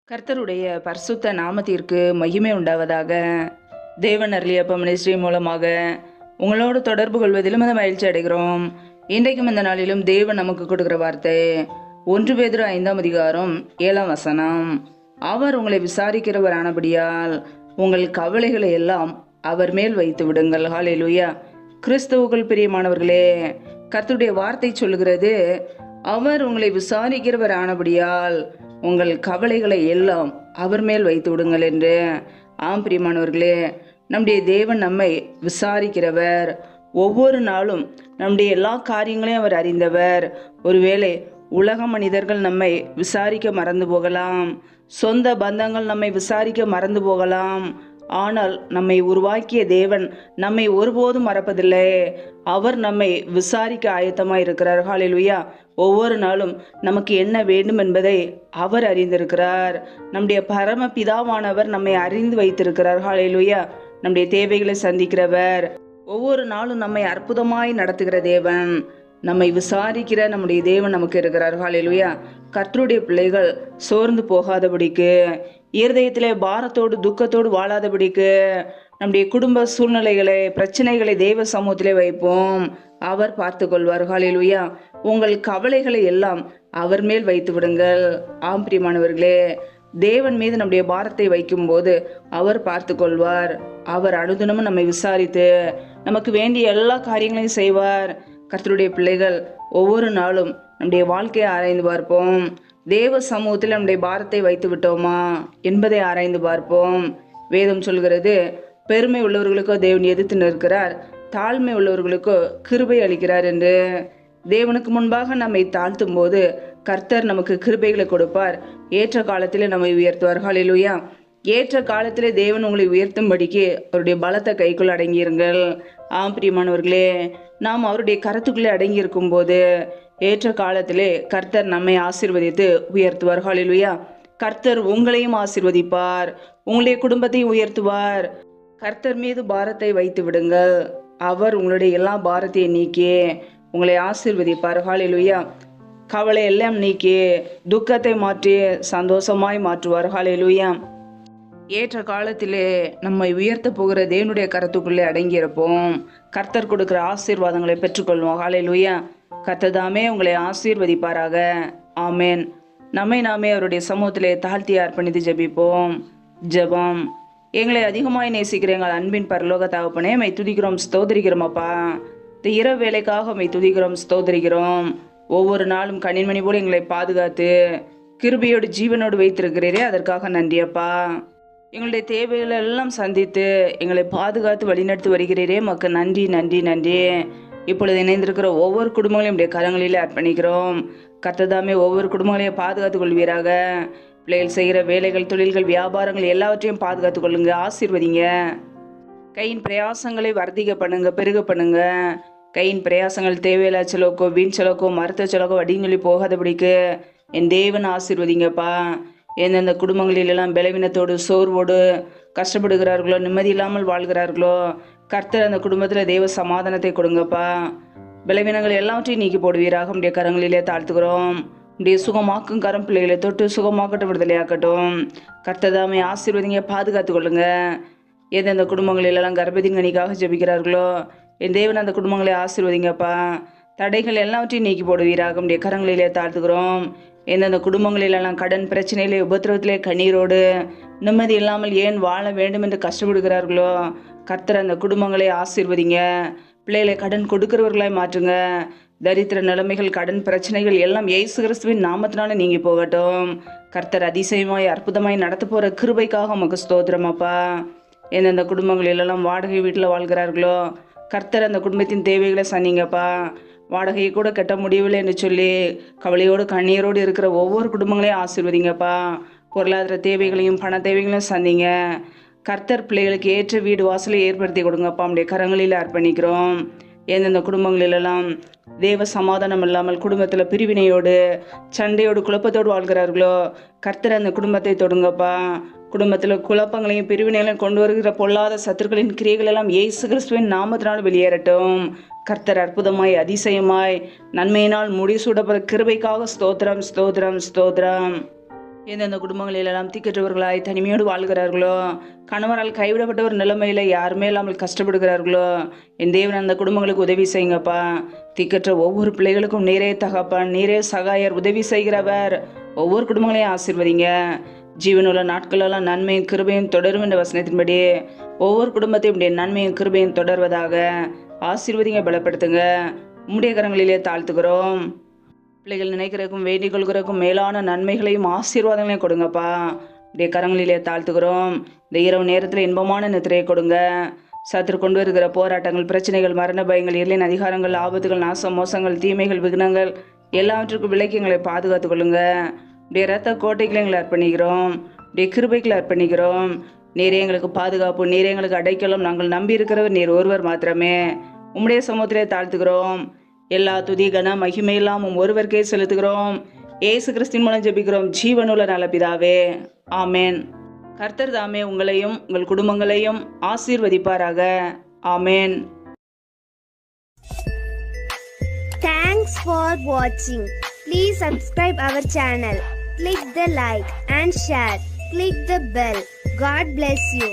கர்த்தருடைய பரிசுத்த நாமத்திற்கு மகிமை உண்டாவதாக. தேவன் அருளியப்ப மினிஸ்ட்ரி மூலமாக உங்களோடு தொடர்பு கொள்வதிலும் அதை மகிழ்ச்சி அடைகிறோம். இன்றைக்கும் இந்த நாளிலும் தேவன் நமக்கு கொடுக்கிற வார்த்தை 1 பேதுரு 5ஆம் அதிகாரம் 7ஆம் வசனம். அவர் உங்களை விசாரிக்கிறவர் ஆனபடியால் உங்கள் கவலைகளை எல்லாம் அவர் மேல் வைத்து விடுங்கள். ஹல்லேலூயா. கிறிஸ்துவுக்குள் பிரியமானவர்களே, கர்த்தருடைய வார்த்தை சொல்லுகிறது, அவர் உங்களை விசாரிக்கிறவர் ஆனபடியால் உங்கள் கவலைகளை எல்லாம் அவர் மேல் வைத்து விடுங்கள் என்று. ஆம் பிரியமானவர்களே, நம்முடைய தேவன் நம்மை விசாரிக்கிறவர். ஒவ்வொரு நாளும் நம்முடைய எல்லா காரியங்களையும் அவர் அறிந்தவர். ஒருவேளை உலக மனிதர்கள் நம்மை விசாரிக்க மறந்து போகலாம், சொந்த பந்தங்கள் நம்மை விசாரிக்க மறந்து போகலாம். ஆனால் நம்மை உருவாக்கிய தேவன் நம்மை ஒருபோதும் மறப்பதில்லை. அவர் நம்மை விசாரிக்க ஆயத்தமாக இருக்கிறார். ஹல்லேலூயா. ஒவ்வொரு நாளும் நமக்கு என்ன வேண்டும் என்பதை அவர் அறிந்திருக்கிறார். நம்முடைய பரம பிதாவானவர் நம்மை அறிந்து வைத்திருக்கிறார். ஹல்லேலூயா. நம்முடைய தேவைகளை சந்திக்கிறவர், ஒவ்வொரு நாளும் நம்மை அற்புதமாய் நடத்துகிற தேவன், நம்மை விசாரிக்கிற நம்முடைய தேவன் நமக்கு இருக்கிறார். ஹல்லேலூயா. கர்த்தருடைய பிள்ளைகள் சோர்ந்து போகாதபடிக்கு, இருதயத்திலே பாரத்தோடு துக்கத்தோடு வாழாதபடிக்கு, நம்முடைய குடும்ப சூழ்நிலைகளை பிரச்சனைகளை தேவ சமூகத்திலே வைப்போம். அவர் பார்த்து கொள்வார். ஹல்லேலூயா. உங்கள் கவலைகளை எல்லாம் அவர் மேல் வைத்து விடுங்கள். ஆம் பிரியமானவர்களே, தேவன் மீது நம்முடைய பாரத்தை வைக்கும்போது அவர் பார்த்து கொள்வார். அவர் அனுதினமும் நம்மை விசாரித்து நமக்கு வேண்டிய எல்லா காரியங்களையும் செய்வார். கர்த்தருடைய பிள்ளைகள் ஒவ்வொரு நாளும் நம்முடைய வாழ்க்கையை ஆராய்ந்து பார்ப்போம். தேவ சமூகத்தில் நம்முடைய பாரத்தை வைத்து விட்டோமா என்பதை ஆராய்ந்து பார்ப்போம். வேதம் சொல்கிறது, பெருமை உள்ளவர்களுக்கோ தேவன் எதிர்த்து நிற்கிறார், தாழ்மை உள்ளவர்களுக்கோ கிருபை அளிக்கிறார் என்று. தேவனுக்கு முன்பாக நம்மை தாழ்த்தும் போது கர்த்தர் நமக்கு கிருபைகளை கொடுப்பார். ஏற்ற காலத்திலே நம்மை உயர்த்துவார். ஹல்லேலூயா. ஏற்ற காலத்திலே தேவன் உங்களை உயர்த்தும்படிக்கு அவருடைய பலத்தை கைக்குள் அடங்கியிருங்கள். ஆம் பிரியமானவர்களே, நாம் அவருடைய கரத்துக்குள்ளே அடங்கி இருக்கும் போது ஏற்ற காலத்திலே கர்த்தர் நம்மை ஆசீர்வதித்து உயர்த்துவார். ஹல்லேலூயா. கர்த்தர் உங்களையும் ஆசீர்வதிப்பார், உங்களுடைய குடும்பத்தையும் உயர்த்துவார். கர்த்தர் மீது பாரத்தை வைத்து விடுங்கள். அவர் உங்களுடைய எல்லா பாரத்தையும் நீக்கி உங்களை ஆசீர்வதிப்பார். ஹல்லேலூயா. கவலை எல்லாம் நீக்கி துக்கத்தை மாற்றி சந்தோஷமாய் மாற்றுவார். ஹல்லேலூயா. ஏற்ற காலத்திலே நம்மை உயர்த்த போகிற தேவனுடைய கரத்துக்குள்ளே அடங்கியிருப்போம். கர்த்தர் கொடுக்கிற ஆசீர்வாதங்களை பெற்றுக்கொள்வோம். ஹல்லேலூயா. கர்த்ததாமே உங்களை ஆசீர்வதிப்பாராக. ஆமேன். நம்மை நாமே அவருடைய சமூகத்திலே தாழ்த்தி அர்ப்பணித்து ஜெபிப்போம். ஜெபம். எங்களை அதிகமாய் நேசிக்கிற எங்கள் அன்பின் பரலோக தகப்பனே, மை துதிக்கிறோம், ஸ்தோத்திரிக்கிறோம் அப்பா. இந்த இரவு வேலைக்காக மை துதிக்கிறோம், ஸ்தோத்திரிக்கிறோம். ஒவ்வொரு நாளும் கண்ணின்மணி போல எங்களை பாதுகாத்து கிருபையோடு ஜீவனோடு வைத்திருக்கிறீரே, அதற்காக நன்றி அப்பா. எங்களுடைய தேவைகளை எல்லாம் சந்தித்து எங்களை பாதுகாத்து வழிநடத்தி வருகிறீரே, மக்கு நன்றி நன்றி நன்றி. இப்பொழுது இணைந்திருக்கிற ஒவ்வொரு குடும்பங்களையும் நம்முடைய கரங்களிலே அர்ப்பணிக்கிறோம். கர்த்ததாமே ஒவ்வொரு குடும்பங்களையும் பாதுகாத்து கொள்வீராக. பிள்ளைகள் செய்கிற வேலைகள், தொழில்கள், வியாபாரங்கள் எல்லாவற்றையும் பாதுகாத்து கொள்ளுங்க, ஆசீர்வதிங்க. கையின் பிரயாசங்களை வர்த்திக்க பண்ணுங்க, பெருக பண்ணுங்க. கையின் பிரயாசங்கள் தேவையில்லா செலவுக்கோ வீண் செலவுக்கோ மருத்துவ செலவுக்கோ வடிங்கொல்லி போகாதபடிக்கு என் தேவன் ஆசீர்வதிங்கப்பா. எந்தெந்த குடும்பங்களிலெல்லாம் பலவீனத்தோடு சோர்வோடு கஷ்டப்படுகிறார்களோ, நிம்மதி இல்லாமல் வாழ்கிறார்களோ, கர்த்தர் அந்த குடும்பத்தில் தேவ சமாதானத்தை கொடுங்கப்பா. பலவீனங்கள் எல்லாவற்றையும் நீக்கி போடுவீராக. நம்முடைய கரங்களிலே தாழ்த்துக்கிறோம். நம்முடைய சுகமாக்கும் கரம் பிள்ளைகளை தொட்டு சுகமாக்கட்டும், விடுதலையாக்கட்டும். கர்த்ததாமை ஆசீர்வதிங்க, பாதுகாத்து கொள்ளுங்க. எந்தெந்த குடும்பங்களிலெல்லாம் கர்ப்பத்தின் கனிக்காக ஜெபிக்கிறார்களோ, என் தேவன் அந்த குடும்பங்களை ஆசீர்வதிங்கப்பா. தடைகள் எல்லாவற்றையும் நீக்கி போடுவீராக. நம்முடைய கரங்களிலே தாழ்த்துக்கிறோம். எந்தெந்த குடும்பங்களிலெல்லாம் கடன் பிரச்சனையிலே, உபத்திரவத்திலே, கண்ணீரோடு நிம்மதி இல்லாமல் ஏன் வாழ வேண்டும் என்று கஷ்டப்படுகிறார்களோ, கர்த்தர் அந்த குடும்பங்களை ஆசீர்வதிங்க. பிள்ளைகளை கடன் கொடுக்கிறவர்களாய் மாற்றுங்க. தரித்திர நிலைமைகள், கடன் பிரச்சனைகள் எல்லாம் இயேசு கிறிஸ்துவின் நாமத்தினால நீங்கி போகட்டும். கர்த்தர் அதிசயமாய் அற்புதமாய் நடத்த போகிற கிருபைக்காக உமக்கு ஸ்தோத்திரம் அப்பா. எந்தெந்த குடும்பங்களிலெல்லாம் வாடகை வீட்டில் வாழ்கிறார்களோ, கர்த்தர் அந்த குடும்பத்தின் தேவைகளை சந்திங்கப்பா. வாடகையை கூட கட்ட முடியவில்லை என்று சொல்லி கவலையோடு கண்ணீரோடு இருக்கிற ஒவ்வொரு குடும்பங்களையும் ஆசீர்வதிங்கப்பா. பொருளாதார தேவைகளையும் பண தேவைகளையும் சந்திங்க. கர்த்தர் பிள்ளைகளுக்கு ஏற்ற வீடு வாசலை ஏற்படுத்தி கொடுங்கப்பா. நம்முடைய கரங்களில் அர்ப்பணிக்கிறோம். எந்தெந்த குடும்பங்களிலெல்லாம் தேவ சமாதானம் இல்லாமல் குடும்பத்தில் பிரிவினையோடு சண்டையோடு குழப்பத்தோடு வாழ்கிறார்களோ, கர்த்தர் அந்த குடும்பத்தை தொடுங்கப்பா. குடும்பத்தில் குழப்பங்களையும் பிரிவினைகளையும் கொண்டு வருகிற பொல்லாத சத்துருக்களின் கிரியைகள் எல்லாம் இயேசு கிறிஸ்துவின் நாமத்தினால் வெளியேறட்டும். கர்த்தர் அற்புதமாய் அதிசயமாய் நன்மையினால் முடிசூடப்பட கிருபைக்காக ஸ்தோத்திரம் ஸ்தோத்திரம் ஸ்தோத்திரம். எந்தெந்த குடும்பங்களிலெல்லாம் திக்கற்றவர்களாய் தனிமையோடு வாழ்கிறார்களோ, கணவரால் கைவிடப்பட்ட ஒரு நிலைமையில யாருமே இல்லாமல் கஷ்டப்படுகிறார்களோ, என் தேவன் அந்த குடும்பங்களுக்கு உதவி செய்யுங்கப்பா. திக்கற்ற ஒவ்வொரு பிள்ளைகளுக்கும் நீரே தகப்பன், நீரே சகாயர், உதவி செய்கிறவர். ஒவ்வொரு குடும்பங்களையும் ஆசீர்வதிங்க. ஜீவனுள்ள நாட்களெல்லாம் நன்மையும் கிருபையும் தொடரும் என்ற வசனத்தின்படி ஒவ்வொரு குடும்பத்தையும் உடைய நன்மையும் கிருபையும் தொடர்வதாக ஆசீர்வதிங்க, பலப்படுத்துங்க. உம்முடைய கரங்களிலே தாழ்த்துகிறோம். பிள்ளைகள் நினைக்கிறதுக்கும் வேண்டிக் கொள்கிறதுக்கும் மேலான நன்மைகளையும் ஆசீர்வாதங்களையும் கொடுங்கப்பா. உடைய கரங்களிலே தாழ்த்துகிறோம். இந்த இரவு நேரத்தில் இன்பமான நித்திரையை கொடுங்க. சத்துரு கொண்டு வருகிற போராட்டங்கள், பிரச்சனைகள், மரண பயங்கள், இருளின் அதிகாரங்கள், ஆபத்துகள், நாசம், மோசங்கள், தீமைகள், விக்னங்கள் எல்லாவற்றுக்கும் விலக்கி எங்களை பாதுகாத்து கொள்ளுங்க. உடைய ரத்த கோட்டைகளை எங்களை அர்ப்பணிக்கிறோம். உடைய கிருபைகளை அர்ப்பணிக்கிறோம். நீரே எங்களுக்கு பாதுகாப்பு, நீரே எங்களுக்கு அடைக்கலம். நாங்கள் நம்பி இருக்கிறவர் நீர் ஒருவர் மாத்திரமே. உம்முடைய சமூகத்திலே தாழ்த்துகிறோம். எல்லா துதி கன மகிமையெல்லாம் ஒருவருக்கே செலுத்துகிறோம். ஏசு கிறிஸ்தின் மூலம் ஜெபிக்கிறோம் ஜீவனுள்ள நல்ல பிதாவே, ஆமேன். கர்த்தர் தாமே உங்களையும் உங்கள் குடும்பங்களையும் ஆசீர்வதிப்பாராக. ஆமேன். Thanks for watching. Please subscribe our channel. Click the like and share. Click the bell. God bless you.